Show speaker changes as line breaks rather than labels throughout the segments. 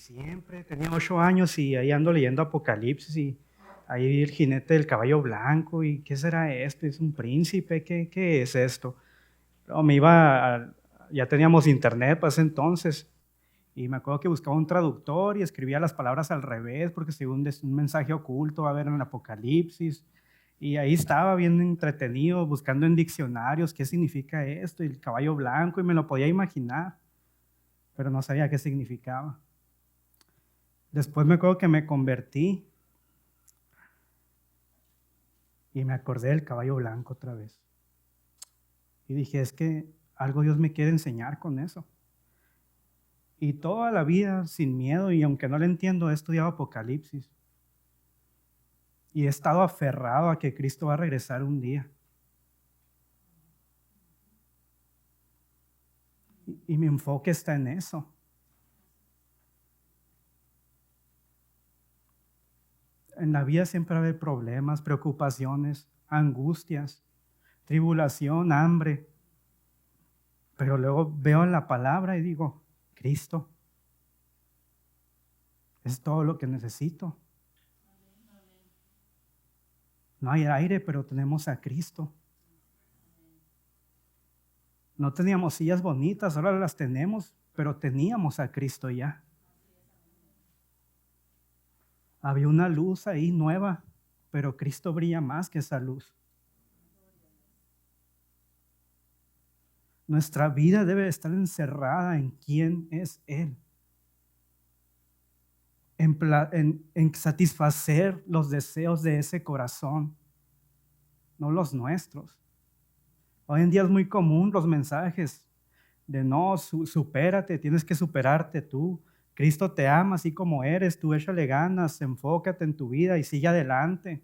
Siempre tenía 8 años y ahí ando leyendo Apocalipsis y ahí vi el jinete del caballo blanco y ¿qué será esto? ¿Es un príncipe? ¿Qué es esto? Luego ya teníamos internet para ese entonces y me acuerdo que buscaba un traductor y escribía las palabras al revés porque según es un mensaje oculto va a haber en el Apocalipsis. Y ahí estaba bien entretenido buscando en diccionarios qué significa esto y el caballo blanco y me lo podía imaginar, pero no sabía qué significaba. Después me acuerdo que me convertí y me acordé del caballo blanco otra vez. Y dije, es que algo Dios me quiere enseñar con eso. Y toda la vida, sin miedo, y aunque no le entiendo, he estudiado Apocalipsis. Y he estado aferrado a que Cristo va a regresar un día. Y mi enfoque está en eso. En la vida siempre va a haber problemas, preocupaciones, angustias, tribulación, hambre. Pero luego veo en la palabra y digo, Cristo, es todo lo que necesito. No hay aire, pero tenemos a Cristo. No teníamos sillas bonitas, ahora las tenemos, pero teníamos a Cristo ya. Había una luz ahí nueva, pero Cristo brilla más que esa luz. Nuestra vida debe estar encerrada en quién es Él, en satisfacer los deseos de ese corazón, no los nuestros. Hoy en día es muy común los mensajes de no, supérate, tienes que superarte tú. Cristo te ama así como eres, tú échale ganas, enfócate en tu vida y sigue adelante.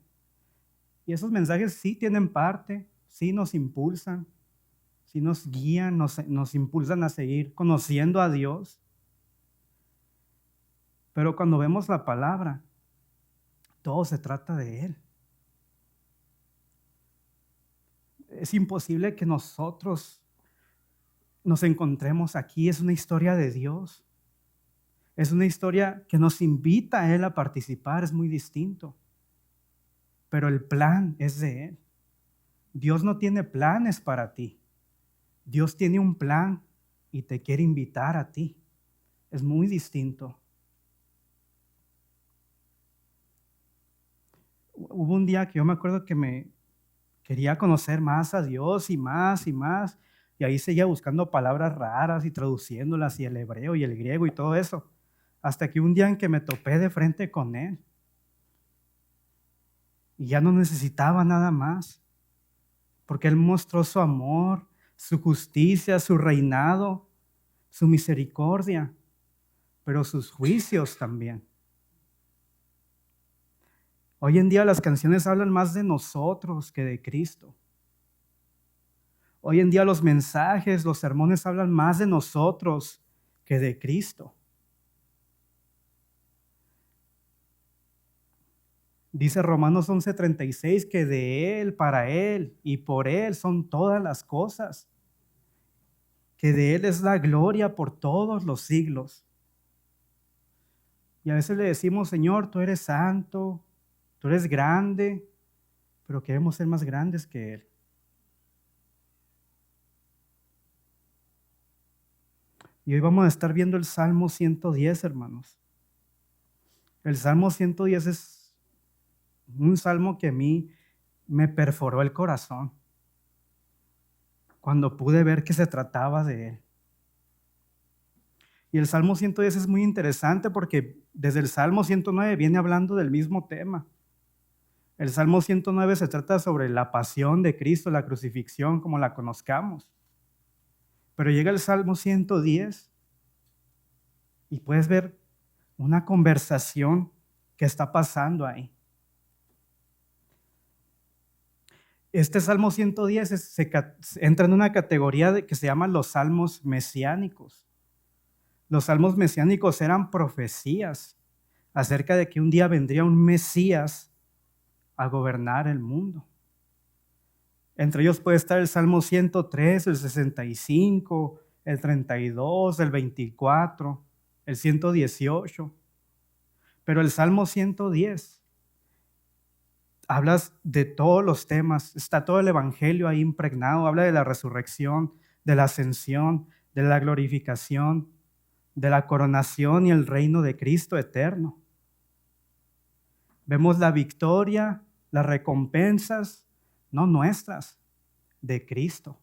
Y esos mensajes sí tienen parte, sí nos impulsan, sí nos guían, nos impulsan a seguir conociendo a Dios. Pero cuando vemos la palabra, todo se trata de Él. Es imposible que nosotros nos encontremos aquí, es una historia de Dios. Es una historia que nos invita a Él a participar, es muy distinto. Pero el plan es de Él. Dios no tiene planes para ti. Dios tiene un plan y te quiere invitar a ti. Es muy distinto. Hubo un día que yo me acuerdo que me quería conocer más a Dios y más y más. Y ahí seguía buscando palabras raras y traduciéndolas y el hebreo y el griego y todo eso. Hasta que un día en que me topé de frente con Él. Y ya no necesitaba nada más. Porque Él mostró su amor, su justicia, su reinado, su misericordia, pero sus juicios también. Hoy en día las canciones hablan más de nosotros que de Cristo. Hoy en día los mensajes, los sermones hablan más de nosotros que de Cristo. Dice Romanos 11:36 que de Él, para Él y por Él son todas las cosas. Que de Él es la gloria por todos los siglos. Y a veces le decimos, Señor, tú eres santo, tú eres grande, pero queremos ser más grandes que Él. Y hoy vamos a estar viendo el Salmo 110, hermanos. El Salmo 110 es un salmo que a mí me perforó el corazón cuando pude ver que se trataba de Él. Y el Salmo 110 es muy interesante porque desde el Salmo 109 viene hablando del mismo tema. El Salmo 109 se trata sobre la pasión de Cristo, la crucifixión, como la conozcamos. Pero llega el Salmo 110 y puedes ver una conversación que está pasando ahí. Este Salmo 110 entra en una categoría que se llama los salmos mesiánicos. Los salmos mesiánicos eran profecías acerca de que un día vendría un Mesías a gobernar el mundo. Entre ellos puede estar el Salmo 103, el 65, el 32, el 24. el 118, pero el Salmo 110 hablas de todos los temas, está todo el evangelio ahí impregnado, habla de la resurrección, de la ascensión, de la glorificación, de la coronación y el reino de Cristo eterno. Vemos la victoria, las recompensas, no nuestras, de Cristo.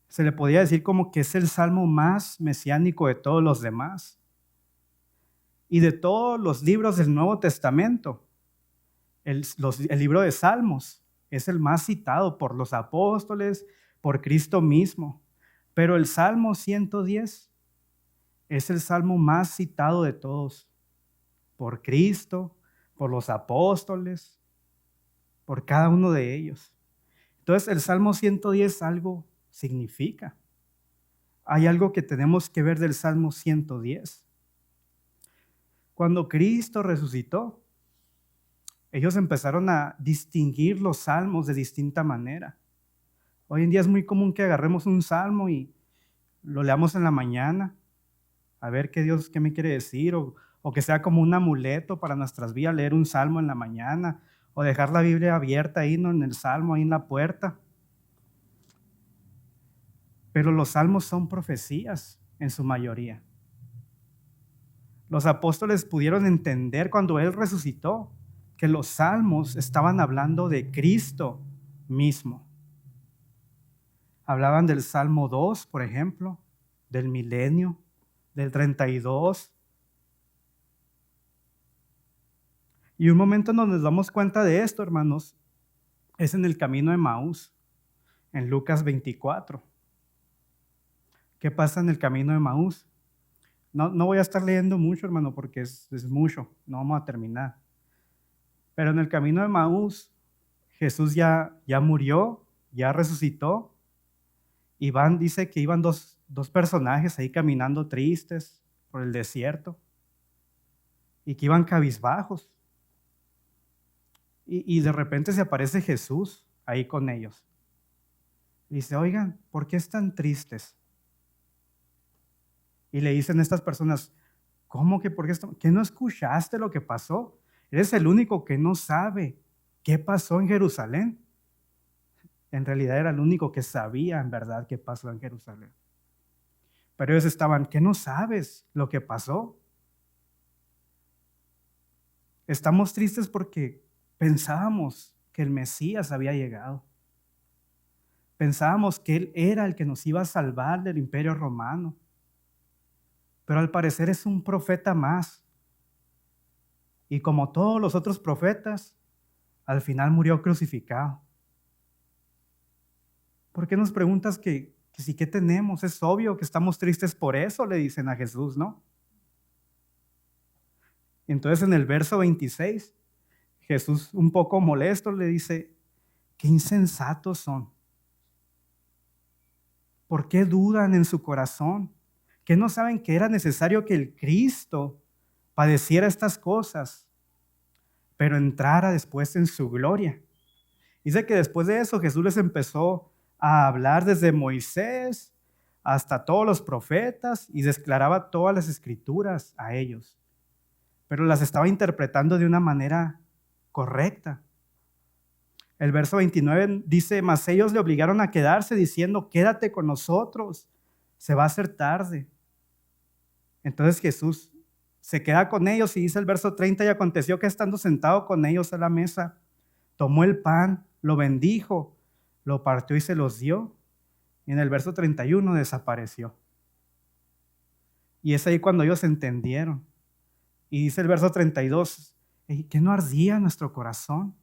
Se le podría decir como que es el salmo más mesiánico de todos los demás. Y de todos los libros del Nuevo Testamento, el libro de Salmos es el más citado por los apóstoles, por Cristo mismo. Pero el Salmo 110 es el salmo más citado de todos, por Cristo, por los apóstoles, por cada uno de ellos. Entonces el Salmo 110 algo significa. Hay algo que tenemos que ver del Salmo 110. Cuando Cristo resucitó, ellos empezaron a distinguir los salmos de distinta manera. Hoy en día es muy común que agarremos un salmo y lo leamos en la mañana, a ver qué Dios, qué me quiere decir, o que sea como un amuleto para nuestras vidas, leer un salmo en la mañana, o dejar la Biblia abierta ahí, ¿no? En el salmo, ahí en la puerta. Pero los salmos son profecías en su mayoría. Los apóstoles pudieron entender cuando Él resucitó que los salmos estaban hablando de Cristo mismo. Hablaban del Salmo 2, por ejemplo, del milenio, del 32. Y un momento en donde nos damos cuenta de esto, hermanos, es en el camino de Emaús, en Lucas 24. ¿Qué pasa en el camino de Emaús? No voy a estar leyendo mucho, hermano, porque es mucho, no vamos a terminar. Pero en el camino de Emaús, Jesús ya murió, ya resucitó, y dice que iban dos personajes ahí caminando tristes por el desierto, y que iban cabizbajos. Y de repente se aparece Jesús ahí con ellos. Y dice, oigan, ¿por qué están tristes? Y le dicen estas personas, ¿cómo que por qué están? ¿Qué no escuchaste lo que pasó? Eres el único que no sabe qué pasó en Jerusalén. En realidad era el único que sabía en verdad qué pasó en Jerusalén. Pero ellos estaban, ¿qué no sabes lo que pasó? Estamos tristes porque pensábamos que el Mesías había llegado. Pensábamos que Él era el que nos iba a salvar del imperio romano. Pero al parecer es un profeta más. Y como todos los otros profetas, al final murió crucificado. ¿Por qué nos preguntas que si qué tenemos? Es obvio que estamos tristes por eso, le dicen a Jesús, ¿no? Entonces en el verso 26, Jesús un poco molesto le dice, qué insensatos son. ¿Por qué dudan en su corazón? ¿Que no saben que era necesario que el Cristo padeciera estas cosas, pero entrara después en su gloria? Dice que después de eso Jesús les empezó a hablar desde Moisés hasta todos los profetas y declaraba todas las escrituras a ellos, pero las estaba interpretando de una manera correcta. El verso 29 dice, mas ellos le obligaron a quedarse diciendo, quédate con nosotros, se va a hacer tarde. Entonces Jesús se queda con ellos y dice el verso 30, y aconteció que estando sentado con ellos a la mesa, tomó el pan, lo bendijo, lo partió y se los dio. Y en el verso 31 desapareció. Y es ahí cuando ellos entendieron. Y dice el verso 32, ¿qué no ardía nuestro corazón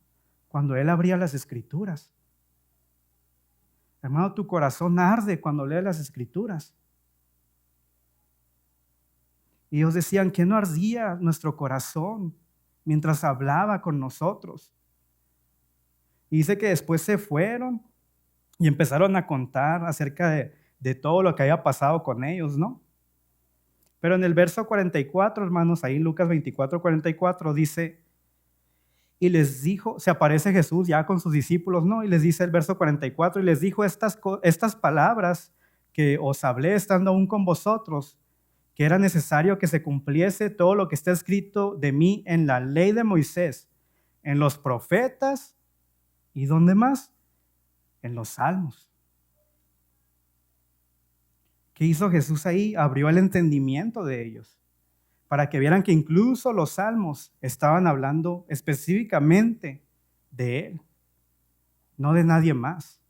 cuando Él abría las Escrituras? Hermano, tu corazón arde cuando lees las Escrituras. Y ellos decían, ¿qué no ardía nuestro corazón mientras hablaba con nosotros? Y dice que después se fueron y empezaron a contar acerca de todo lo que había pasado con ellos, ¿no? Pero en el verso 44, hermanos, ahí en Lucas 24, 44, dice, y les dijo, se aparece Jesús ya con sus discípulos, ¿no? Y les dice el verso 44, y les dijo estas palabras que os hablé estando aún con vosotros, que era necesario que se cumpliese todo lo que está escrito de mí en la ley de Moisés, en los profetas y ¿dónde más? En los salmos. ¿Qué hizo Jesús ahí? Abrió el entendimiento de ellos para que vieran que incluso los salmos estaban hablando específicamente de Él, no de nadie más.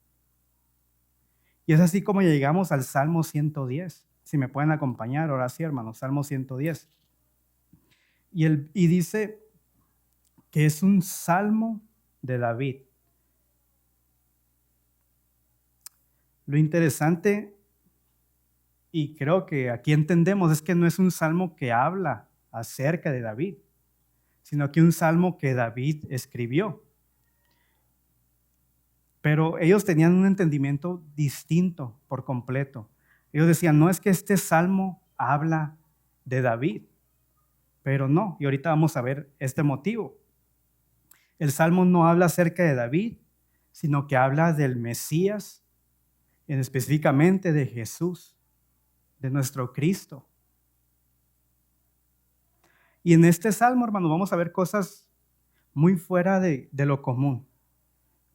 Y es así como llegamos al Salmo 110. Si me pueden acompañar, ahora sí, hermanos, Salmo 110. Y dice que es un salmo de David. Lo interesante, y creo que aquí entendemos, es que no es un salmo que habla acerca de David, sino que un salmo que David escribió. Pero ellos tenían un entendimiento distinto por completo. Ellos decían, no es que este salmo habla de David, pero no, y ahorita vamos a ver este motivo. El salmo no habla acerca de David, sino que habla del Mesías, específicamente de Jesús, de nuestro Cristo. Y en este salmo, hermano, vamos a ver cosas muy fuera de lo común,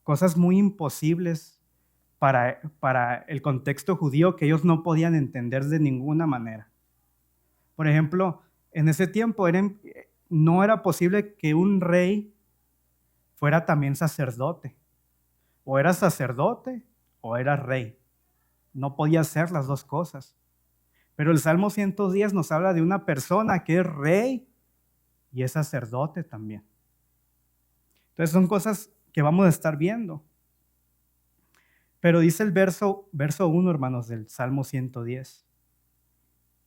cosas muy imposibles para el contexto judío que ellos no podían entender de ninguna manera. Por ejemplo, en ese tiempo no era posible que un rey fuera también sacerdote. O era sacerdote o era rey. No podía ser las dos cosas. Pero el Salmo 110 nos habla de una persona que es rey y es sacerdote también. Entonces son cosas que vamos a estar viendo. Pero dice el verso 1, hermanos, del Salmo 110.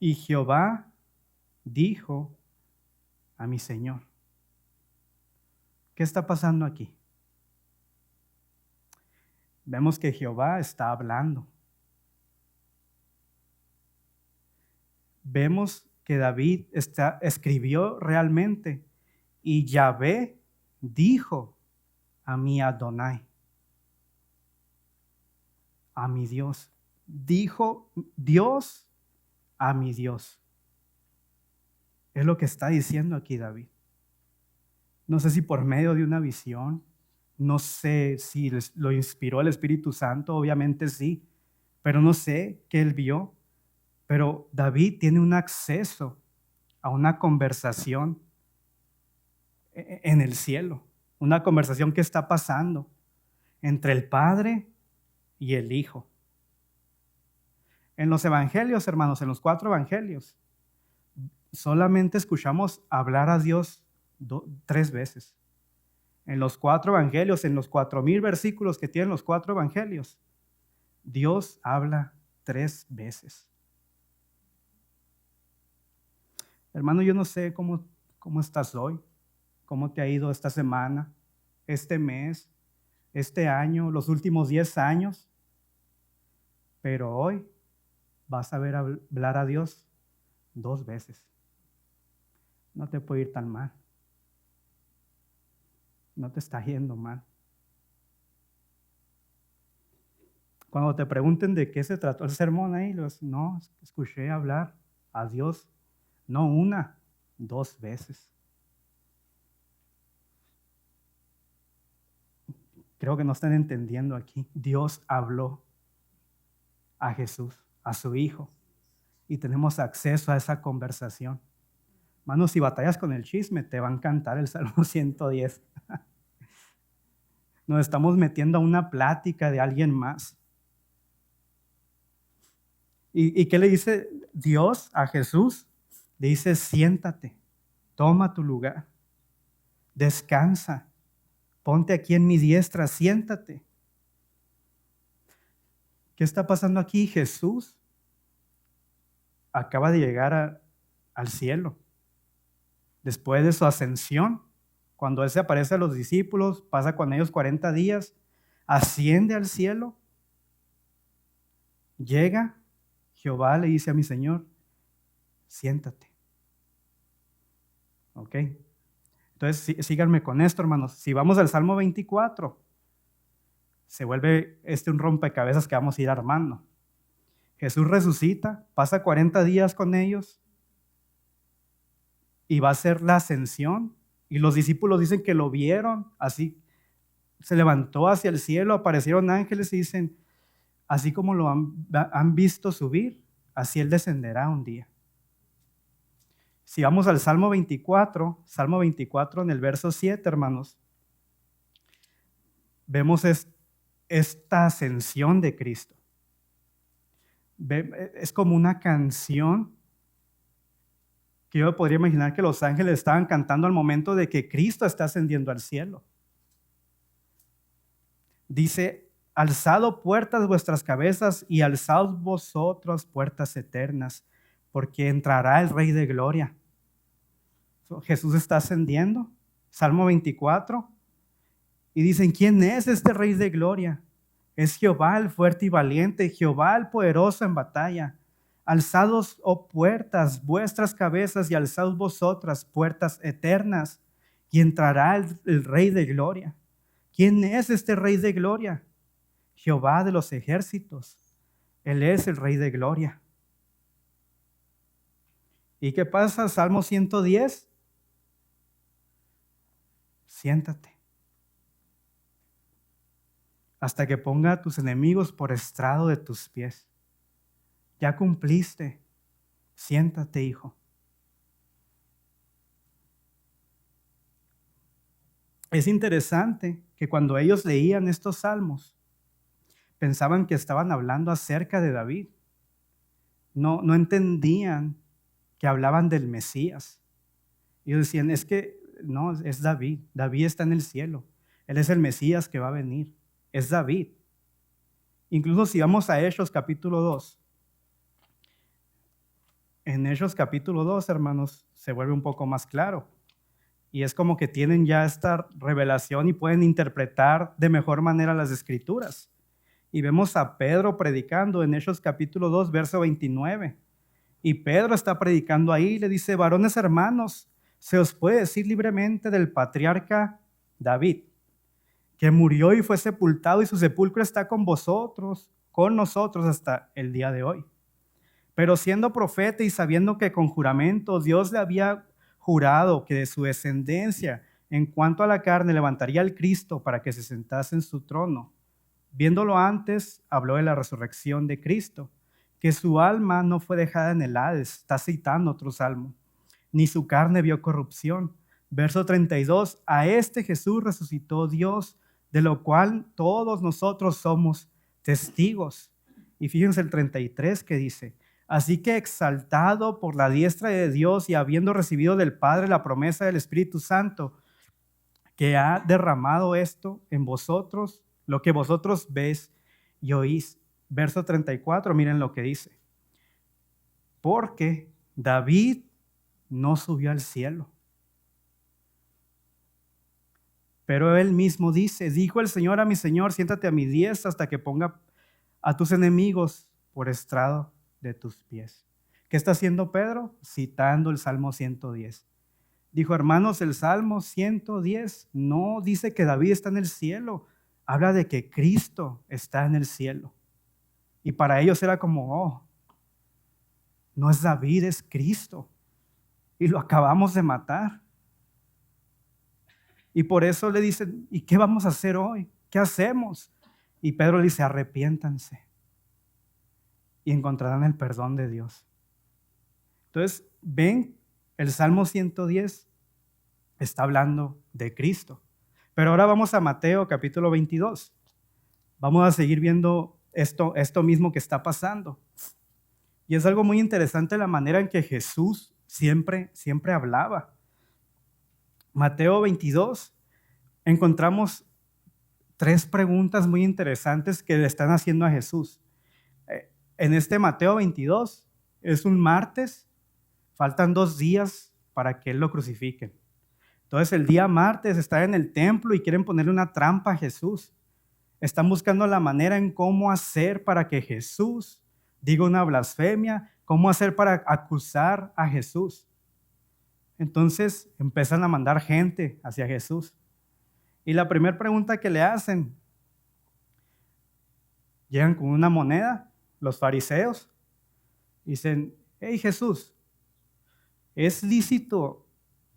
Y Jehová dijo a mi Señor. ¿Qué está pasando aquí? Vemos que Jehová está hablando. Vemos que David escribió realmente y Yahvé dijo a mi Adonai, a mi Dios. Dijo Dios a mi Dios. Es lo que está diciendo aquí David. No sé si por medio de una visión, no sé si lo inspiró el Espíritu Santo, obviamente sí, pero no sé qué él vio. Pero David tiene un acceso a una conversación en el cielo, una conversación que está pasando entre el Padre y el Hijo. En los evangelios, hermanos, en los 4 evangelios, solamente escuchamos hablar a Dios 3 veces. En los 4 evangelios, en los 4,000 versículos que tienen los 4 evangelios, Dios habla 3 veces. Hermano, yo no sé cómo estás hoy, cómo te ha ido esta semana, este mes, este año, los últimos 10 años, pero hoy vas a ver hablar a Dios 2 veces. No te puede ir tan mal. No te está yendo mal. Cuando te pregunten de qué se trató el sermón ahí, no, escuché hablar a Dios, no 1, 2 veces. Creo que no están entendiendo aquí. Dios habló a Jesús, a su Hijo, y tenemos acceso a esa conversación. Hermano, si batallas con el chisme, te va a encantar el Salmo 110. Nos estamos metiendo a una plática de alguien más. ¿Y qué le dice Dios a Jesús? Le dice, siéntate, toma tu lugar, descansa, ponte aquí en mi diestra, siéntate. ¿Qué está pasando aquí? Jesús acaba de llegar al cielo. Después de su ascensión, cuando Él se aparece a los discípulos, pasa con ellos 40 días, asciende al cielo, llega, Jehová le dice a mi Señor, siéntate. ¿Ok? Entonces, síganme con esto, hermanos. Si vamos al Salmo 24, se vuelve un rompecabezas que vamos a ir armando. Jesús resucita, pasa 40 días con ellos y va a hacer la ascensión. Y los discípulos dicen que lo vieron, así se levantó hacia el cielo, aparecieron ángeles y dicen, así como lo han visto subir, así Él descenderá un día. Si vamos al Salmo 24 en el verso 7, hermanos, vemos esta ascensión de Cristo. Es como una canción que yo podría imaginar que los ángeles estaban cantando al momento de que Cristo está ascendiendo al cielo. Dice, alzado puertas vuestras cabezas y alzaos vosotros puertas eternas, porque entrará el Rey de Gloria. Jesús está ascendiendo, Salmo 24, y dicen, ¿quién es este Rey de Gloria? Es Jehová el fuerte y valiente, Jehová el poderoso en batalla. Alzados, oh puertas, vuestras cabezas y alzaos vosotras puertas eternas, y entrará el Rey de Gloria. ¿Quién es este Rey de Gloria? Jehová de los ejércitos. Él es el Rey de Gloria. ¿Y qué pasa? Salmo 110. Siéntate hasta que ponga a tus enemigos por estrado de tus pies. Ya cumpliste. Siéntate, hijo. Es interesante que cuando ellos leían estos salmos, pensaban que estaban hablando acerca de David. No entendían que hablaban del Mesías. Ellos decían, es que no, es David. David está en el cielo. Él es el Mesías que va a venir. Es David. Incluso si vamos a Hechos capítulo 2. En Hechos capítulo 2, hermanos, se vuelve un poco más claro. Y es como que tienen ya esta revelación y pueden interpretar de mejor manera las Escrituras. Y vemos a Pedro predicando en Hechos capítulo 2, verso 29. Y Pedro está predicando ahí y le dice, varones hermanos, se os puede decir libremente del patriarca David, que murió y fue sepultado y su sepulcro está con nosotros hasta el día de hoy. Pero siendo profeta y sabiendo que con juramento Dios le había jurado que de su descendencia en cuanto a la carne levantaría al Cristo para que se sentase en su trono, viéndolo antes, habló de la resurrección de Cristo, que su alma no fue dejada en el Hades, está citando otro salmo, ni su carne vio corrupción. Verso 32, a este Jesús resucitó Dios, de lo cual todos nosotros somos testigos. Y fíjense el 33 que dice, así que exaltado por la diestra de Dios y habiendo recibido del Padre la promesa del Espíritu Santo, que ha derramado esto en vosotros, lo que vosotros ves y oís. Verso 34, miren lo que dice. Porque David no subió al cielo, pero él mismo dice, dijo el Señor a mi Señor, siéntate a mi diestra hasta que ponga a tus enemigos por estrado de tus pies. ¿Qué está haciendo Pedro? Citando el Salmo 110. Dijo, hermanos, el Salmo 110 no dice que David está en el cielo, habla de que Cristo está en el cielo. Y para ellos era como, no es David, es Cristo. Y lo acabamos de matar. Y por eso le dicen, ¿y qué vamos a hacer hoy? ¿Qué hacemos? Y Pedro le dice, arrepiéntanse y encontrarán el perdón de Dios. Entonces, ven, el Salmo 110 está hablando de Cristo. Pero ahora vamos a Mateo capítulo 22. Vamos a seguir viendo esto mismo que está pasando. Y es algo muy interesante la manera en que Jesús siempre hablaba. Mateo 22, encontramos 3 preguntas muy interesantes que le están haciendo a Jesús. En este Mateo 22 es un martes, faltan 2 días para que Él lo crucifiquen. Entonces el día martes está en el templo y quieren ponerle una trampa a Jesús. Están buscando la manera en cómo hacer para que Jesús diga una blasfemia, cómo hacer para acusar a Jesús. Entonces empiezan a mandar gente hacia Jesús. Y la primera pregunta que le hacen, llegan con una moneda los fariseos. Dicen, hey Jesús, ¿es lícito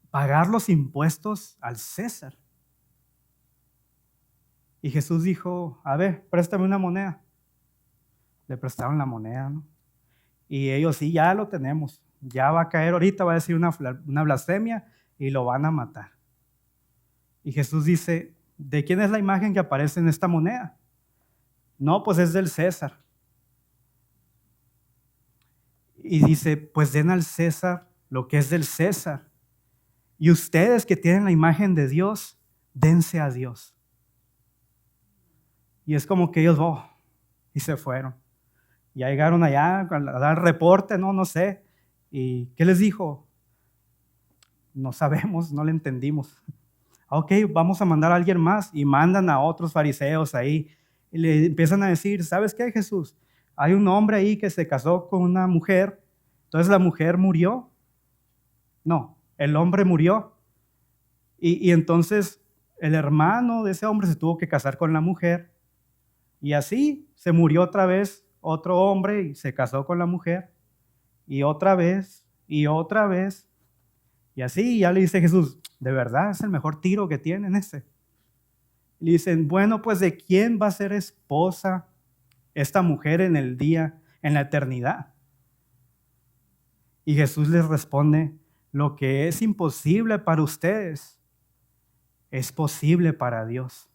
pagar los impuestos al César? Y Jesús dijo, a ver, préstame una moneda. Le prestaron la moneda, ¿no? Y ellos, sí, ya lo tenemos. Ya va a caer ahorita, va a decir una blasfemia y lo van a matar. Y Jesús dice, ¿de quién es la imagen que aparece en esta moneda? No, pues es del César. Y dice, pues den al César lo que es del César. Y ustedes que tienen la imagen de Dios, dense a Dios. Y es como que ellos, y se fueron. Ya llegaron allá a dar reporte, no sé. ¿Y qué les dijo? No sabemos, no le entendimos. Ok, vamos a mandar a alguien más. Y mandan a otros fariseos ahí. Y le empiezan a decir, ¿sabes qué, Jesús? Hay un hombre ahí que se casó con una mujer. Entonces la mujer murió. No, el hombre murió. Y entonces el hermano de ese hombre se tuvo que casar con la mujer. Y así se murió otra vez otro hombre y se casó con la mujer. Y otra vez, y otra vez. Y así ya le dice Jesús, ¿de verdad es el mejor tiro que tienen ese? Le dicen, bueno, pues ¿de quién va a ser esposa esta mujer en el día, en la eternidad? Y Jesús les responde, lo que es imposible para ustedes es posible para Dios.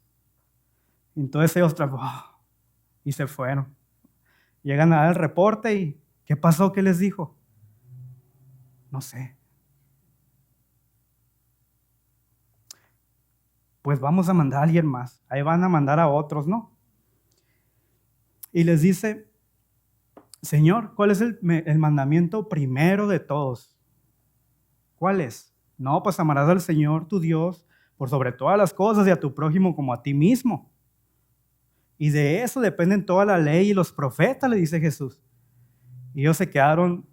Entonces ellos y se fueron. Llegan a dar el reporte y ¿qué pasó? ¿Qué les dijo? No sé. Pues vamos a mandar a alguien más. Ahí van a mandar a otros, ¿no? Y les dice, Señor, ¿cuál es el mandamiento primero de todos? ¿Cuál es? No, pues amarás al Señor tu Dios por sobre todas las cosas y a tu prójimo como a ti mismo. Y de eso dependen toda la ley y los profetas, le dice Jesús. Y ellos se quedaron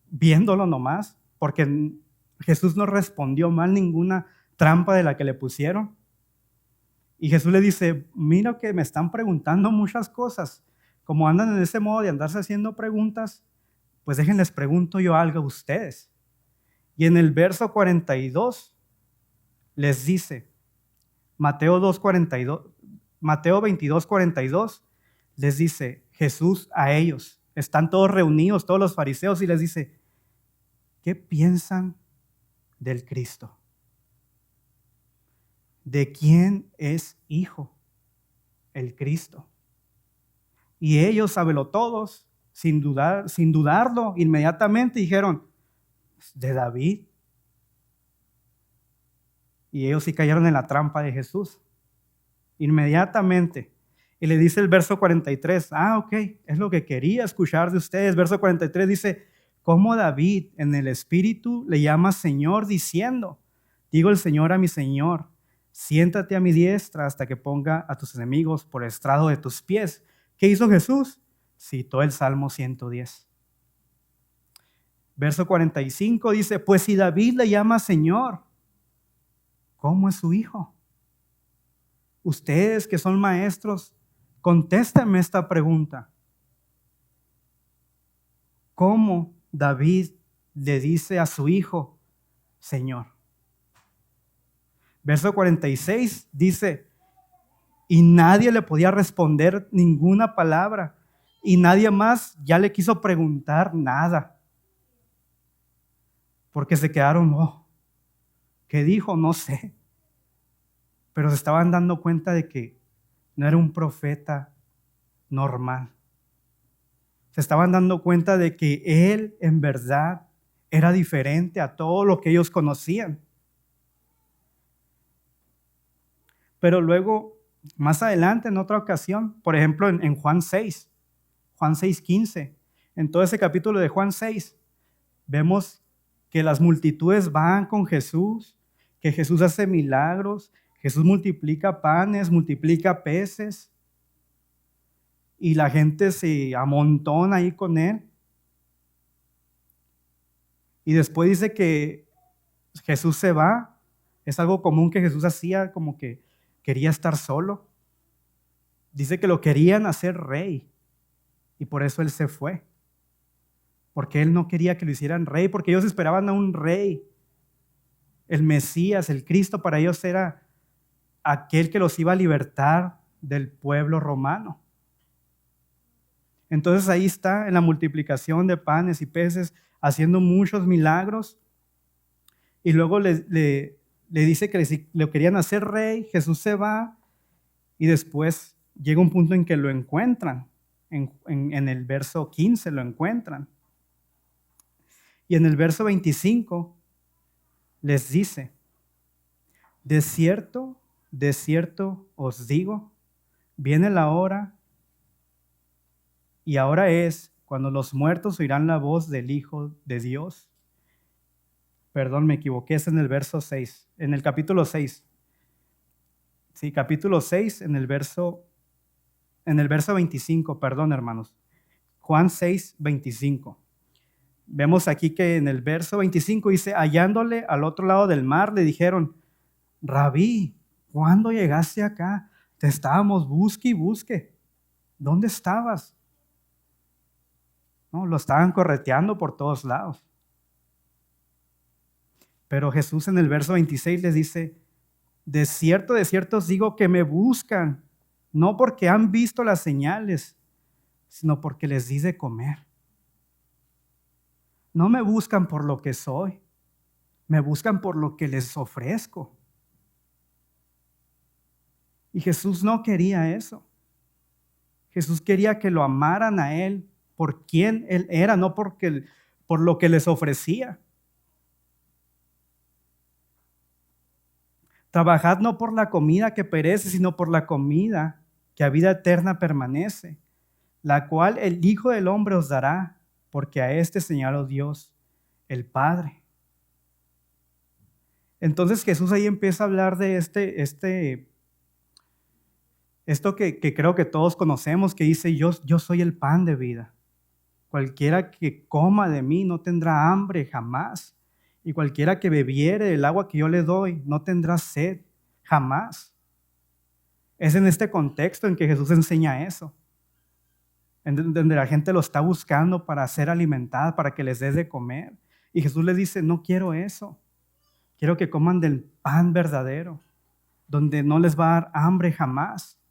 viéndolo nomás, porque Jesús no respondió mal ninguna trampa de la que le pusieron. Y Jesús le dice, mira que me están preguntando muchas cosas. Como andan en ese modo de andarse haciendo preguntas, pues déjenles pregunto yo algo a ustedes. Y en el verso 42 les dice, Mateo 22, 42, les dice Jesús a ellos, están todos reunidos, todos los fariseos, y les dice, ¿qué piensan del Cristo? ¿De quién es hijo? El Cristo. Y ellos, todos, sin dudarlo, inmediatamente dijeron, de David. Y ellos sí cayeron en la trampa de Jesús. Inmediatamente. Y le dice el verso 43, ok, es lo que quería escuchar de ustedes. Verso 43 dice, ¿cómo David en el Espíritu le llama Señor diciendo, digo el Señor a mi Señor, siéntate a mi diestra hasta que ponga a tus enemigos por estrado de tus pies? ¿Qué hizo Jesús? Citó el Salmo 110. Verso 45 dice, pues si David le llama Señor, ¿cómo es su hijo? Ustedes que son maestros, contéstenme esta pregunta. ¿Cómo David le dice a su hijo, Señor? Verso 46 dice, y nadie le podía responder ninguna palabra, y nadie más ya le quiso preguntar nada, porque se quedaron, ¿qué dijo? No sé. Pero se estaban dando cuenta de que no era un profeta normal. Se estaban dando cuenta de que él en verdad era diferente a todo lo que ellos conocían. Pero luego, más adelante, en otra ocasión, por ejemplo, en Juan 6:15, en todo ese capítulo de Juan 6, vemos que las multitudes van con Jesús, que Jesús hace milagros, Jesús multiplica panes, multiplica peces, y la gente se amontona ahí con él. Y después dice que Jesús se va. Es algo común que Jesús hacía, como que quería estar solo. Dice que lo querían hacer rey. Y por eso Él se fue. Porque Él no quería que lo hicieran rey, porque ellos esperaban a un rey. El Mesías, el Cristo, para ellos era aquel que los iba a libertar del pueblo romano. Entonces ahí está en la multiplicación de panes y peces, haciendo muchos milagros. Y luego le dice que si lo querían hacer rey. Jesús se va y después llega un punto en que lo encuentran. En el verso 15 lo encuentran. Y en el verso 25 les dice: de cierto os digo, viene la hora, y ahora es, cuando los muertos oirán la voz del Hijo de Dios. Perdón, me equivoqué, es en el verso 6, en el capítulo 6. Sí, capítulo 6, en el verso 25, perdón, hermanos. Juan 6, 25. Vemos aquí que en el verso 25 dice: hallándole al otro lado del mar, le dijeron: Rabí, ¿cuándo llegaste acá? Te estábamos busque y busque. ¿Dónde estabas? No, lo estaban correteando por todos lados. Pero Jesús en el verso 26 les dice: de cierto os digo que me buscan, no porque han visto las señales, sino porque les di de comer. No me buscan por lo que soy, me buscan por lo que les ofrezco. Y Jesús no quería eso. Jesús quería que lo amaran a Él por quien Él era, no por lo que les ofrecía. Trabajad no por la comida que perece, sino por la comida que a vida eterna permanece, la cual el Hijo del Hombre os dará, porque a este señaló Dios, el Padre. Entonces Jesús ahí empieza a hablar de esto que creo que todos conocemos, que dice: yo soy el pan de vida. Cualquiera que coma de mí no tendrá hambre jamás. Y cualquiera que bebiere del agua que yo le doy no tendrá sed jamás. Es en este contexto en que Jesús enseña eso, en donde la gente lo está buscando para ser alimentada, para que les des de comer. Y Jesús les dice: no quiero eso. Quiero que coman del pan verdadero, donde no les va a dar hambre jamás.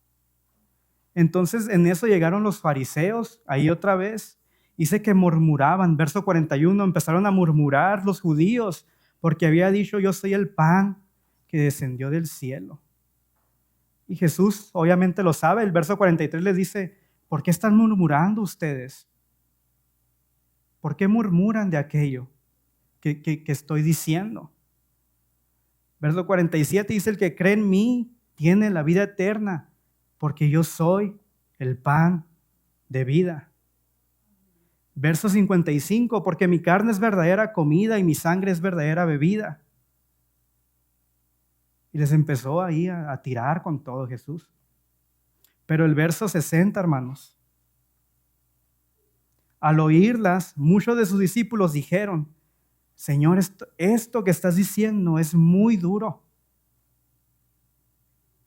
Entonces en eso llegaron los fariseos, ahí otra vez. Dice que murmuraban, verso 41, empezaron a murmurar los judíos, porque había dicho: yo soy el pan que descendió del cielo. Y Jesús obviamente lo sabe. El verso 43 les dice: ¿por qué están murmurando ustedes? ¿Por qué murmuran de aquello que estoy diciendo? Verso 47 dice: el que cree en mí tiene la vida eterna, porque yo soy el pan de vida. Verso 55, porque mi carne es verdadera comida y mi sangre es verdadera bebida. Y les empezó ahí a tirar con todo Jesús. Pero el verso 60, hermanos, al oírlas, muchos de sus discípulos dijeron: Señor, esto que estás diciendo es muy duro.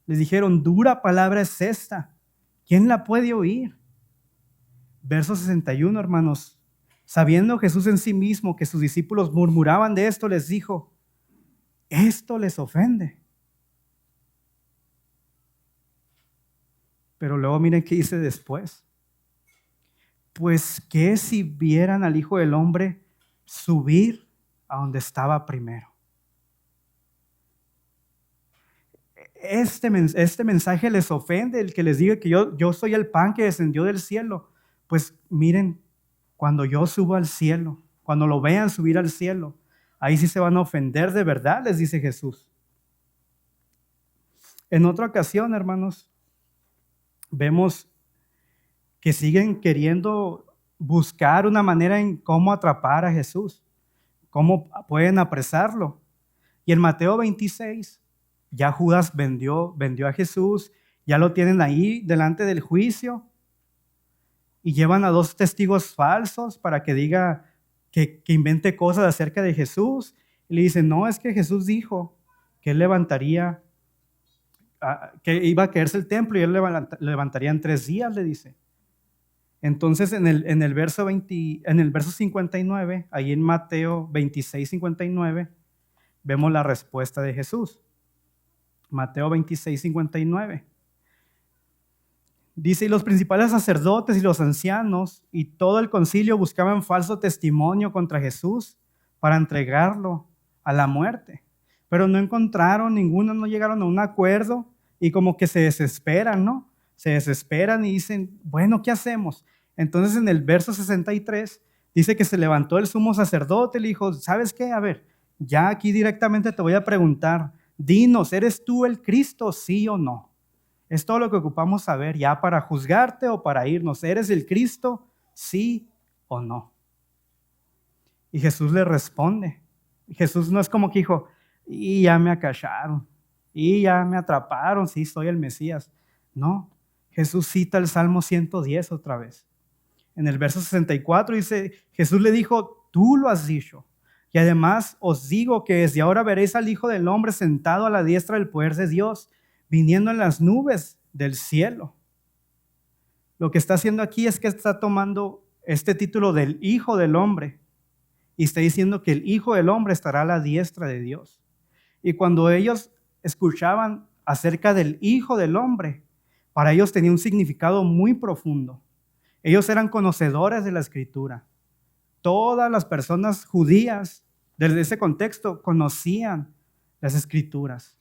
Les dijeron: dura palabra es esta, ¿quién la puede oír? Verso 61, hermanos, sabiendo Jesús en sí mismo que sus discípulos murmuraban de esto, les dijo: esto les ofende. Pero luego miren qué dice después: pues qué si vieran al Hijo del Hombre subir a donde estaba primero. Este mensaje les ofende, el que les diga que yo soy el pan que descendió del cielo. Pues miren, cuando yo subo al cielo, cuando lo vean subir al cielo, ahí sí se van a ofender de verdad, les dice Jesús. En otra ocasión, hermanos, vemos que siguen queriendo buscar una manera en cómo atrapar a Jesús, cómo pueden apresarlo. Y en Mateo 26, ya Judas vendió a Jesús, ya lo tienen ahí delante del juicio y llevan a 2 testigos falsos para que diga, que invente cosas acerca de Jesús. Y le dicen: no, es que Jesús dijo que él levantaría, que iba a caerse el templo y él levantaría en 3 días, le dice. Entonces en el verso 59, ahí en Mateo 26, 59, vemos la respuesta de Jesús. Mateo 26, 59. Dice, y los principales sacerdotes y los ancianos y todo el concilio buscaban falso testimonio contra Jesús para entregarlo a la muerte. Pero no encontraron ninguno, no llegaron a un acuerdo y como que se desesperan, ¿no? Se desesperan y dicen, bueno, ¿qué hacemos? Entonces en el verso 63 dice que se levantó el sumo sacerdote y le dijo, ¿sabes qué? A ver, ya aquí directamente te voy a preguntar, dinos, ¿eres tú el Cristo, sí o no? Es todo lo que ocupamos saber ya para juzgarte o para irnos. ¿Eres el Cristo? ¿Sí o no? Y Jesús le responde. Jesús no es como que dijo, y ya me acallaron, y ya me atraparon, sí, soy el Mesías. No, Jesús cita el Salmo 110 otra vez. En el verso 64 dice, Jesús le dijo, tú lo has dicho. Y además os digo que desde ahora veréis al Hijo del Hombre sentado a la diestra del poder de Dios, viniendo en las nubes del cielo. Lo que está haciendo aquí es que está tomando este título del Hijo del Hombre y está diciendo que el Hijo del Hombre estará a la diestra de Dios. Y cuando ellos escuchaban acerca del Hijo del Hombre, para ellos tenía un significado muy profundo. Ellos eran conocedores de la Escritura. Todas las personas judías desde ese contexto conocían las Escrituras.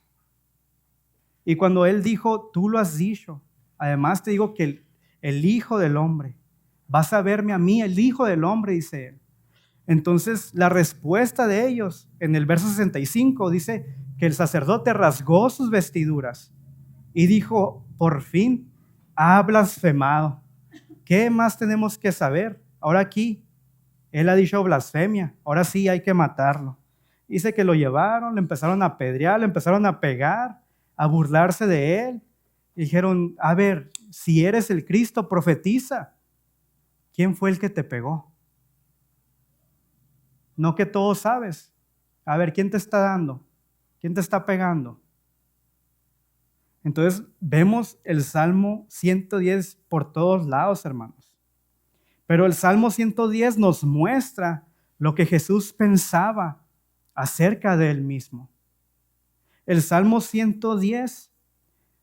Y cuando él dijo, tú lo has dicho, además te digo que el Hijo del Hombre, vas a verme a mí, el Hijo del Hombre, dice él. Entonces la respuesta de ellos en el verso 65 dice que el sacerdote rasgó sus vestiduras y dijo, por fin, ha blasfemado. ¿Qué más tenemos que saber? Ahora aquí, él ha dicho blasfemia, ahora sí hay que matarlo. Dice que lo llevaron, le empezaron a apedrear, le empezaron a pegar, a burlarse de él. Y dijeron, a ver, si eres el Cristo, profetiza. ¿Quién fue el que te pegó? No que todo sabes. A ver, ¿quién te está dando? ¿Quién te está pegando? Entonces vemos el Salmo 110 por todos lados, hermanos. Pero el Salmo 110 nos muestra lo que Jesús pensaba acerca de él mismo. El Salmo 110,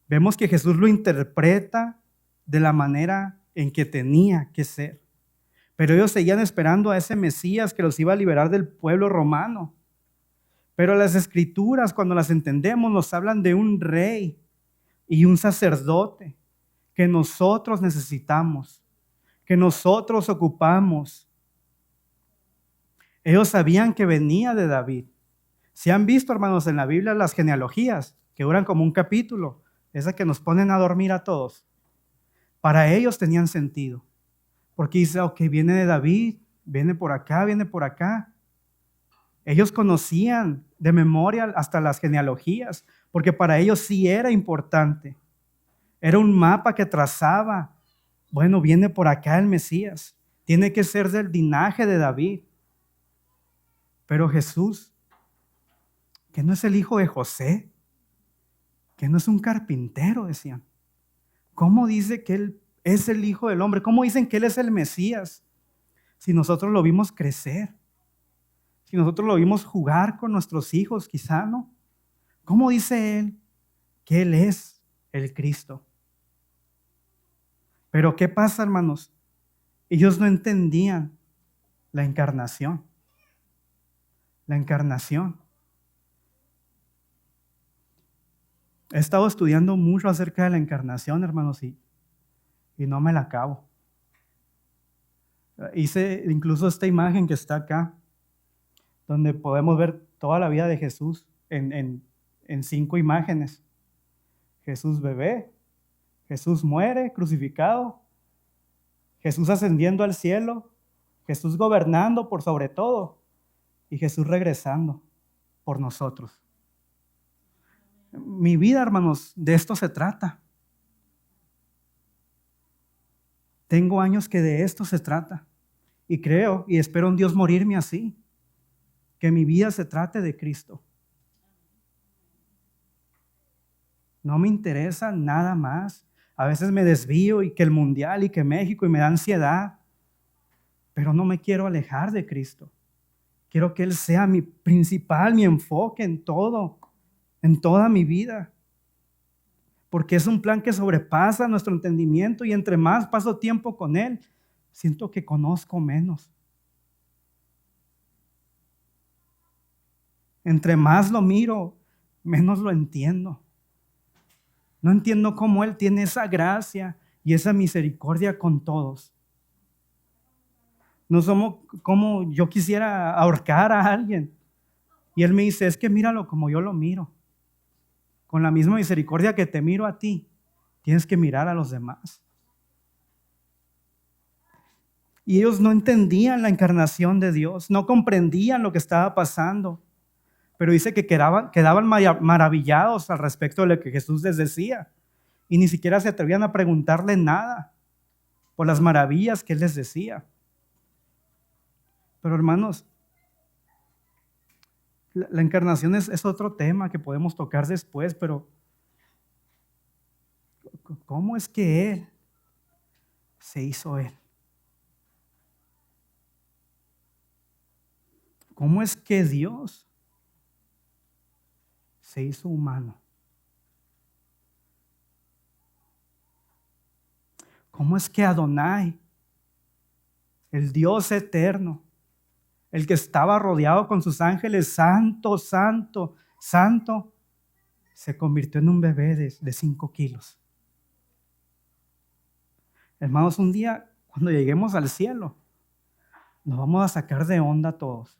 vemos que Jesús lo interpreta de la manera en que tenía que ser. Pero ellos seguían esperando a ese Mesías que los iba a liberar del pueblo romano. Pero las Escrituras, cuando las entendemos, nos hablan de un rey y un sacerdote que nosotros necesitamos, que nosotros ocupamos. Ellos sabían que venía de David. Si han visto, hermanos, en la Biblia las genealogías, que duran como un capítulo, esas que nos ponen a dormir a todos, para ellos tenían sentido. Porque dice, ok, viene de David, viene por acá, viene por acá. Ellos conocían de memoria hasta las genealogías, porque para ellos sí era importante. Era un mapa que trazaba, bueno, viene por acá el Mesías, tiene que ser del linaje de David. Pero Jesús, que no es el hijo de José, que no es un carpintero, decían. ¿Cómo dice que él es el Hijo del Hombre? ¿Cómo dicen que él es el Mesías? Si nosotros lo vimos crecer, si nosotros lo vimos jugar con nuestros hijos, quizá, ¿no? ¿Cómo dice él que él es el Cristo? Pero ¿qué pasa, hermanos? Ellos no entendían la encarnación. La encarnación. He estado estudiando mucho acerca de la encarnación, hermanos, y no me la acabo. Hice incluso esta imagen que está acá, donde podemos ver toda la vida de Jesús en 5 imágenes. Jesús bebé, Jesús muere crucificado, Jesús ascendiendo al cielo, Jesús gobernando por sobre todo y Jesús regresando por nosotros. Mi vida, hermanos, de esto se trata. Tengo años que de esto se trata y creo y espero en Dios morirme así, que mi vida se trate de Cristo. No me interesa nada más. A veces me desvío y que el mundial y que México y me da ansiedad. Pero no me quiero alejar de Cristo. Quiero que Él sea mi principal, mi enfoque en todo, en toda mi vida. Porque es un plan que sobrepasa nuestro entendimiento y entre más paso tiempo con Él, siento que conozco menos. Entre más lo miro, menos lo entiendo. No entiendo cómo Él tiene esa gracia y esa misericordia con todos. No somos como yo quisiera ahorcar a alguien. Y Él me dice, es que míralo como yo lo miro. Con la misma misericordia que te miro a ti, tienes que mirar a los demás. Y ellos no entendían la encarnación de Dios, no comprendían lo que estaba pasando. Pero dice que quedaban maravillados al respecto de lo que Jesús les decía. Y ni siquiera se atrevían a preguntarle nada por las maravillas que Él les decía. Pero hermanos, la encarnación es otro tema que podemos tocar después, pero ¿cómo es que Él se hizo Él? ¿Cómo es que Dios se hizo humano? ¿Cómo es que Adonai, el Dios eterno, el que estaba rodeado con sus ángeles, santo, santo, santo, se convirtió en un bebé de 5 kilos? Hermanos, un día cuando lleguemos al cielo, nos vamos a sacar de onda todos.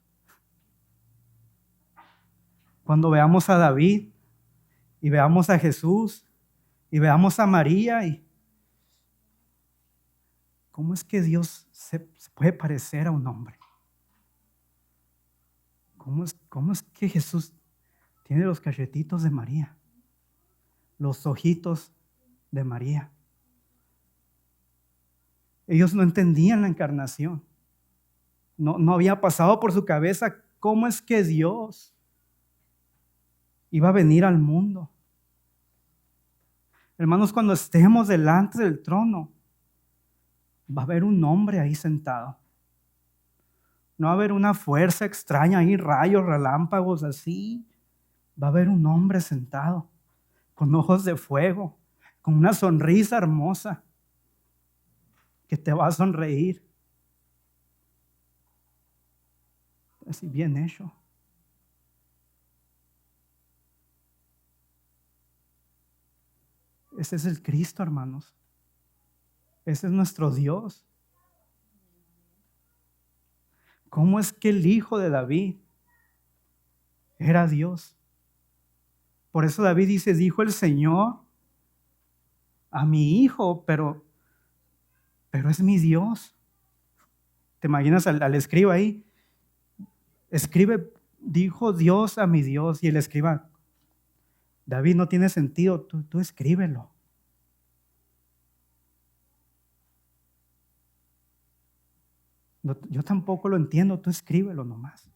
Cuando veamos a David y veamos a Jesús y veamos a María, y ¿cómo es que Dios se puede parecer a un hombre? ¿Cómo es que Jesús tiene los cachetitos de María, los ojitos de María? Ellos no entendían la encarnación. No había pasado por su cabeza cómo es que Dios iba a venir al mundo. Hermanos, cuando estemos delante del trono, va a haber un hombre ahí sentado. No va a haber una fuerza extraña ahí, rayos, relámpagos, así. Va a haber un hombre sentado, con ojos de fuego, con una sonrisa hermosa, que te va a sonreír. Así bien hecho. Ese es el Cristo, hermanos. Ese es nuestro Dios. ¿Cómo es que el hijo de David era Dios? Por eso David dice, dijo el Señor a mi hijo, pero es mi Dios. ¿Te imaginas al escriba ahí? Escribe, dijo Dios a mi Dios, y el escriba, David, no tiene sentido, tú escríbelo. No, yo tampoco lo entiendo, tú escríbelo nomás.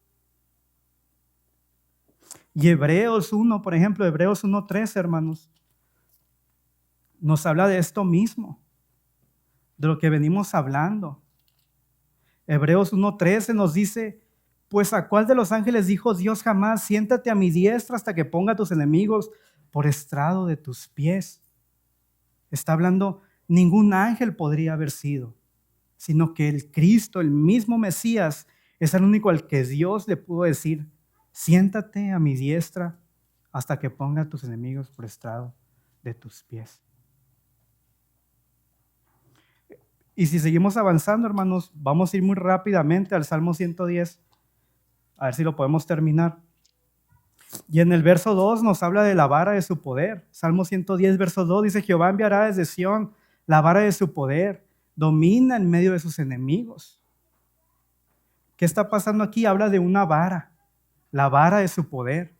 Y Hebreos 1, por ejemplo, Hebreos 1:13, hermanos, nos habla de esto mismo, de lo que venimos hablando. Hebreos 1:13 nos dice, pues ¿a cuál de los ángeles dijo Dios jamás, siéntate a mi diestra hasta que ponga a tus enemigos por estrado de tus pies? Está hablando, ningún ángel podría haber sido, sino que el Cristo, el mismo Mesías, es el único al que Dios le pudo decir, siéntate a mi diestra hasta que ponga a tus enemigos por estrado de tus pies. Y si seguimos avanzando, hermanos, vamos a ir muy rápidamente al Salmo 110, a ver si lo podemos terminar. Y en el verso 2 nos habla de la vara de su poder. Salmo 110, verso 2 dice, Jehová enviará desde Sión la vara de su poder, domina en medio de sus enemigos. ¿Qué está pasando aquí? Habla de una vara, la vara de su poder.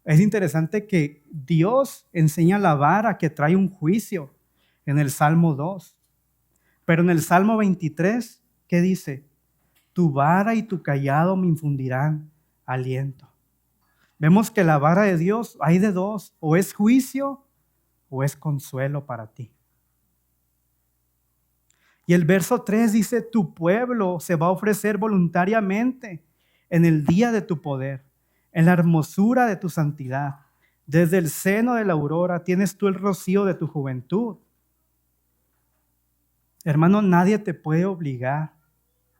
Es interesante que Dios enseña la vara que trae un juicio en el Salmo 2. Pero en el Salmo 23, ¿qué dice? Tu vara y tu cayado me infundirán aliento. Vemos que la vara de Dios hay de dos, o es juicio o es consuelo para ti. Y el verso 3 dice, tu pueblo se va a ofrecer voluntariamente en el día de tu poder, en la hermosura de tu santidad. Desde el seno de la aurora tienes tú el rocío de tu juventud. Hermano, nadie te puede obligar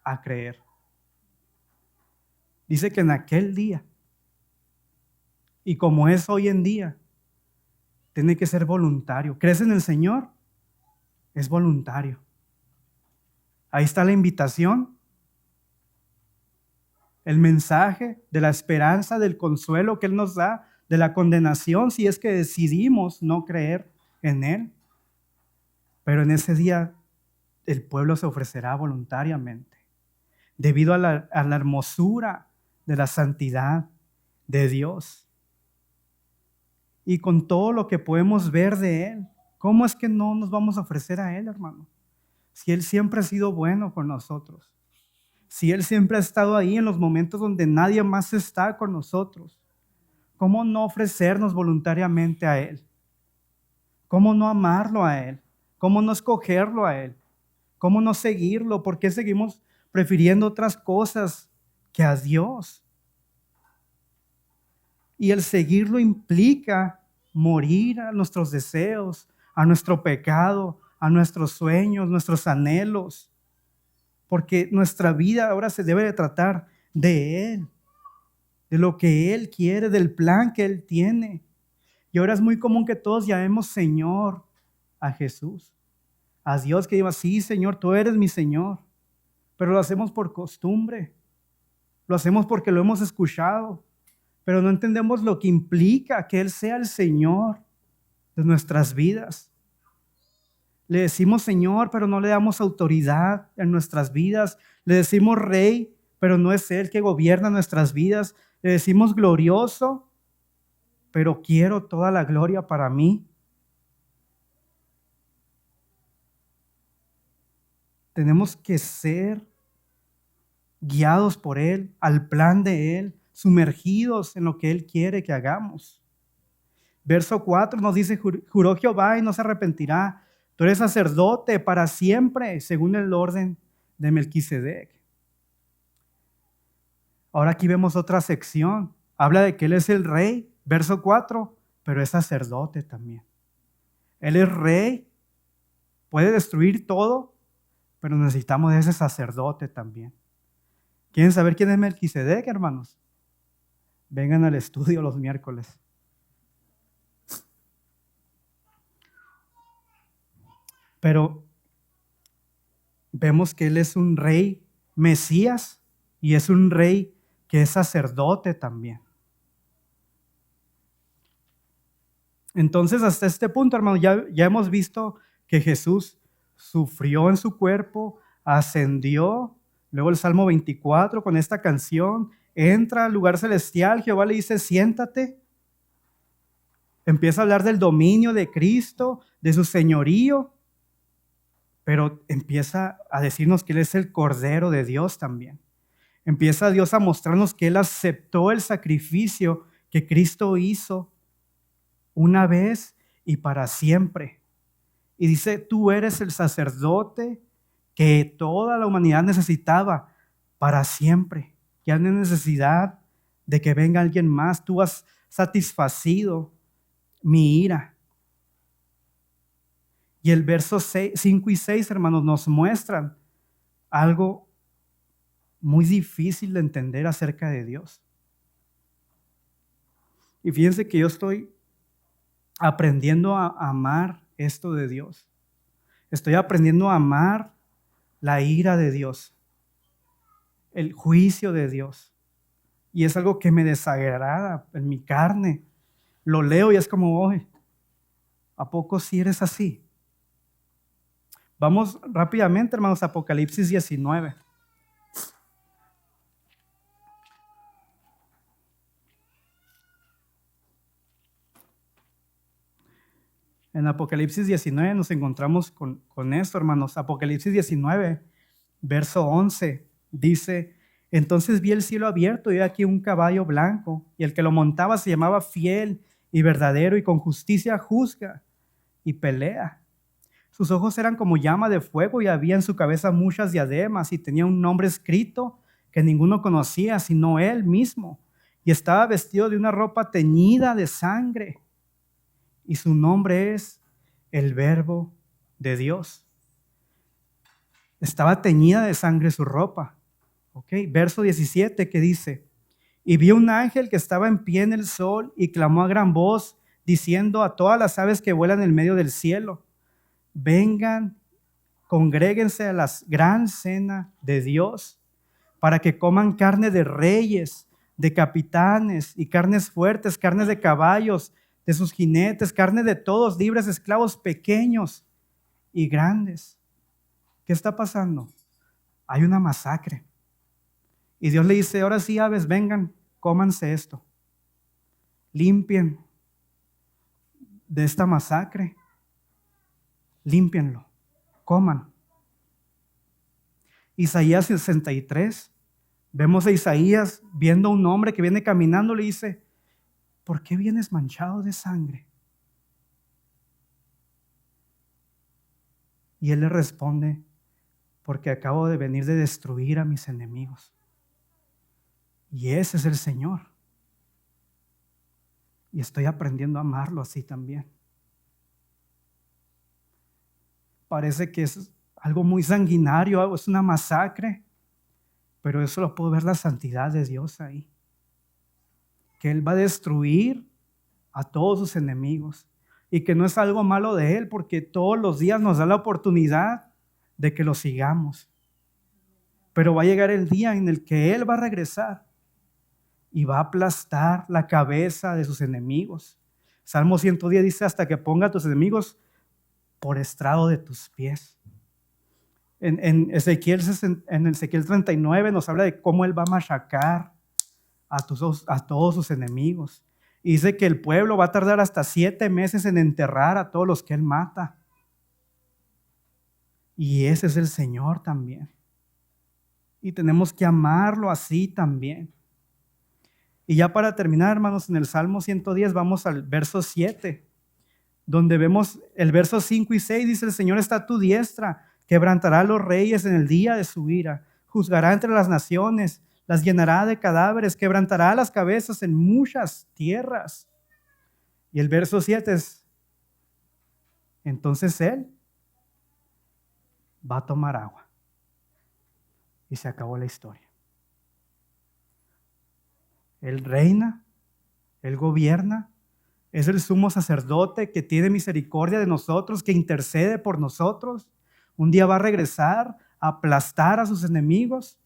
a creer. Dice que en aquel día, y como es hoy en día, tiene que ser voluntario. ¿Crees en el Señor? Es voluntario. Ahí está la invitación, el mensaje de la esperanza, del consuelo que Él nos da, de la condenación si es que decidimos no creer en Él. Pero en ese día el pueblo se ofrecerá voluntariamente debido a la hermosura de la santidad de Dios y con todo lo que podemos ver de Él. ¿Cómo es que no nos vamos a ofrecer a Él, hermano? Si Él siempre ha sido bueno con nosotros, si Él siempre ha estado ahí en los momentos donde nadie más está con nosotros, ¿cómo no ofrecernos voluntariamente a Él? ¿Cómo no amarlo a Él? ¿Cómo no escogerlo a Él? ¿Cómo no seguirlo? ¿Por qué seguimos prefiriendo otras cosas que a Dios? Y el seguirlo implica morir a nuestros deseos, a nuestro pecado, a nuestros sueños, nuestros anhelos. Porque nuestra vida ahora se debe de tratar de Él, de lo que Él quiere, del plan que Él tiene. Y ahora es muy común que todos llamemos Señor a Jesús, a Dios, que diga, sí, Señor, tú eres mi Señor. Pero lo hacemos por costumbre, lo hacemos porque lo hemos escuchado, pero no entendemos lo que implica que Él sea el Señor de nuestras vidas. Le decimos Señor, pero no le damos autoridad en nuestras vidas. Le decimos Rey, pero no es Él que gobierna nuestras vidas. Le decimos glorioso, pero quiero toda la gloria para mí. Tenemos que ser guiados por Él, al plan de Él, sumergidos en lo que Él quiere que hagamos. Verso 4 nos dice, juró Jehová y no se arrepentirá. Tú eres sacerdote para siempre, según el orden de Melquisedec. Ahora aquí vemos otra sección. Habla de que Él es el rey, verso 4, pero es sacerdote también. Él es rey, puede destruir todo, pero necesitamos de ese sacerdote también. ¿Quieren saber quién es Melquisedec, hermanos? Vengan al estudio los miércoles. Pero vemos que Él es un rey Mesías y es un rey que es sacerdote también. Entonces, hasta este punto, hermanos, ya hemos visto que Jesús sufrió en su cuerpo, ascendió. Luego el Salmo 24 con esta canción, entra al lugar celestial, Jehová le dice, siéntate. Empieza a hablar del dominio de Cristo, de su señorío, pero empieza a decirnos que Él es el Cordero de Dios también. Empieza Dios a mostrarnos que Él aceptó el sacrificio que Cristo hizo una vez y para siempre. Y dice, tú eres el sacerdote que toda la humanidad necesitaba para siempre. Ya no hay necesidad de que venga alguien más. Tú has satisfacido mi ira. Y el verso 5 y 6, hermanos, nos muestran algo muy difícil de entender acerca de Dios. Y fíjense que yo estoy aprendiendo a amar esto de Dios. Estoy aprendiendo a amar la ira de Dios, el juicio de Dios. Y es algo que me desagrada en mi carne. Lo leo y es como, oye, ¿a poco sí eres así? Vamos rápidamente, hermanos, a Apocalipsis 19. En Apocalipsis 19 nos encontramos con esto, hermanos. Apocalipsis 19, verso 11, dice, entonces vi el cielo abierto y aquí un caballo blanco, y el que lo montaba se llamaba Fiel y Verdadero, y con justicia juzga y pelea. Sus ojos eran como llama de fuego y había en su cabeza muchas diademas y tenía un nombre escrito que ninguno conocía sino él mismo. Y estaba vestido de una ropa teñida de sangre. Y su nombre es el Verbo de Dios. Estaba teñida de sangre su ropa. Verso 17 que dice: y vi un ángel que estaba en pie en el sol y clamó a gran voz, diciendo a todas las aves que vuelan en medio del cielo: vengan, congréguense a la gran cena de Dios, para que coman carne de reyes, de capitanes y carnes fuertes, carnes de caballos, de sus jinetes, carne de todos, libres, esclavos, pequeños y grandes. ¿Qué está pasando? Hay una masacre. Y Dios le dice: ahora sí, aves, vengan, cómanse esto. Limpien de esta masacre. Límpienlo, coman. Isaías 63, vemos a Isaías viendo a un hombre que viene caminando, le dice: ¿por qué vienes manchado de sangre? Y él le responde: porque acabo de venir de destruir a mis enemigos. Y ese es el Señor. Y estoy aprendiendo a amarlo así también. Parece que es algo muy sanguinario, es una masacre, pero eso lo puedo ver la santidad de Dios ahí. Que Él va a destruir a todos sus enemigos y que no es algo malo de Él, porque todos los días nos da la oportunidad de que lo sigamos. Pero va a llegar el día en el que Él va a regresar y va a aplastar la cabeza de sus enemigos. Salmo 110 dice: hasta que ponga a tus enemigos por estrado de tus pies. En Ezequiel 39 nos habla de cómo Él va a machacar a todos sus enemigos. Y dice que el pueblo va a tardar hasta 7 meses en enterrar a todos los que Él mata. Y ese es el Señor también. Y tenemos que amarlo así también. Y ya para terminar, hermanos, en el Salmo 110 vamos al verso 7, donde vemos el verso 5 y 6, dice: el Señor está a tu diestra, quebrantará a los reyes en el día de su ira, juzgará entre las naciones, las llenará de cadáveres, quebrantará las cabezas en muchas tierras. Y el verso 7 es: entonces Él va a tomar agua. Y se acabó la historia. Él reina, Él gobierna, es el sumo sacerdote que tiene misericordia de nosotros, que intercede por nosotros. Un día va a regresar a aplastar a sus enemigos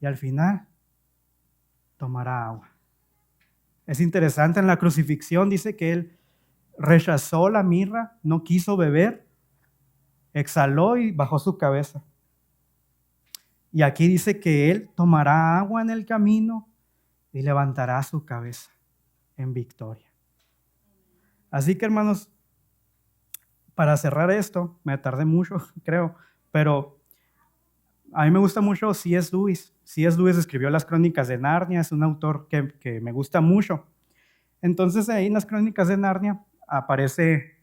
y al final tomará agua. Es interesante, en la crucifixión dice que Él rechazó la mirra, no quiso beber, exhaló y bajó su cabeza. Y aquí dice que Él tomará agua en el camino y levantará su cabeza en victoria. Así que, hermanos, para cerrar esto, me tardé mucho, creo, pero a mí me gusta mucho C.S. Lewis. C.S. Lewis escribió las Crónicas de Narnia, es un autor que me gusta mucho. Entonces, ahí en las Crónicas de Narnia aparece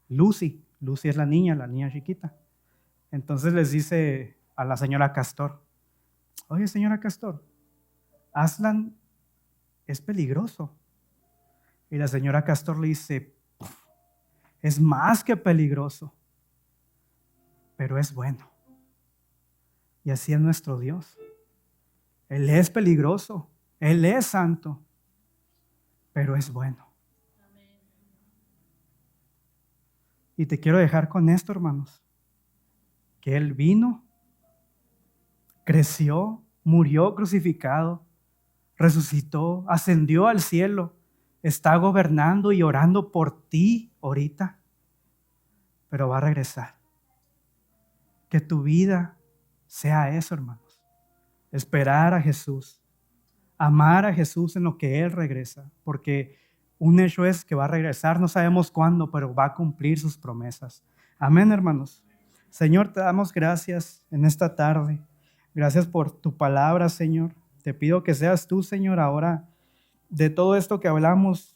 Lucy. Lucy es la niña chiquita. Entonces les dice a la señora Castor: oye, señora Castor, Aslan es peligroso. Y la señora Castor le dice: es más que peligroso, pero es bueno. Y así es nuestro Dios. Él es peligroso, Él es santo, pero es bueno. Y te quiero dejar con esto, hermanos, que Él vino, creció, murió crucificado, resucitó, ascendió al cielo, está gobernando y orando por ti ahorita, pero va a regresar. Que tu vida sea eso, hermanos: esperar a Jesús, amar a Jesús en lo que Él regresa, porque un hecho es que va a regresar, no sabemos cuándo, pero va a cumplir sus promesas. Amén, hermanos. Señor, te damos gracias en esta tarde. Gracias por tu palabra, Señor. Te pido que seas tú, Señor, ahora de todo esto que hablamos,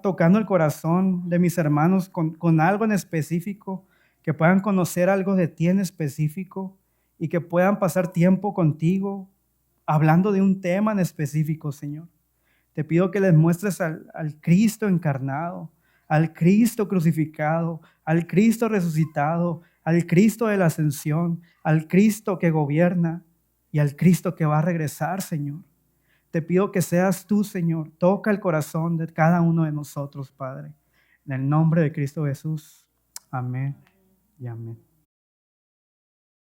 tocando el corazón de mis hermanos con algo en específico, que puedan conocer algo de ti en específico y que puedan pasar tiempo contigo hablando de un tema en específico, Señor. Te pido que les muestres al Cristo encarnado, al Cristo crucificado, al Cristo resucitado, al Cristo de la ascensión, al Cristo que gobierna y al Cristo que va a regresar, Señor. Te pido que seas tú, Señor. Toca el corazón de cada uno de nosotros, Padre. En el nombre de Cristo Jesús. Amén y amén.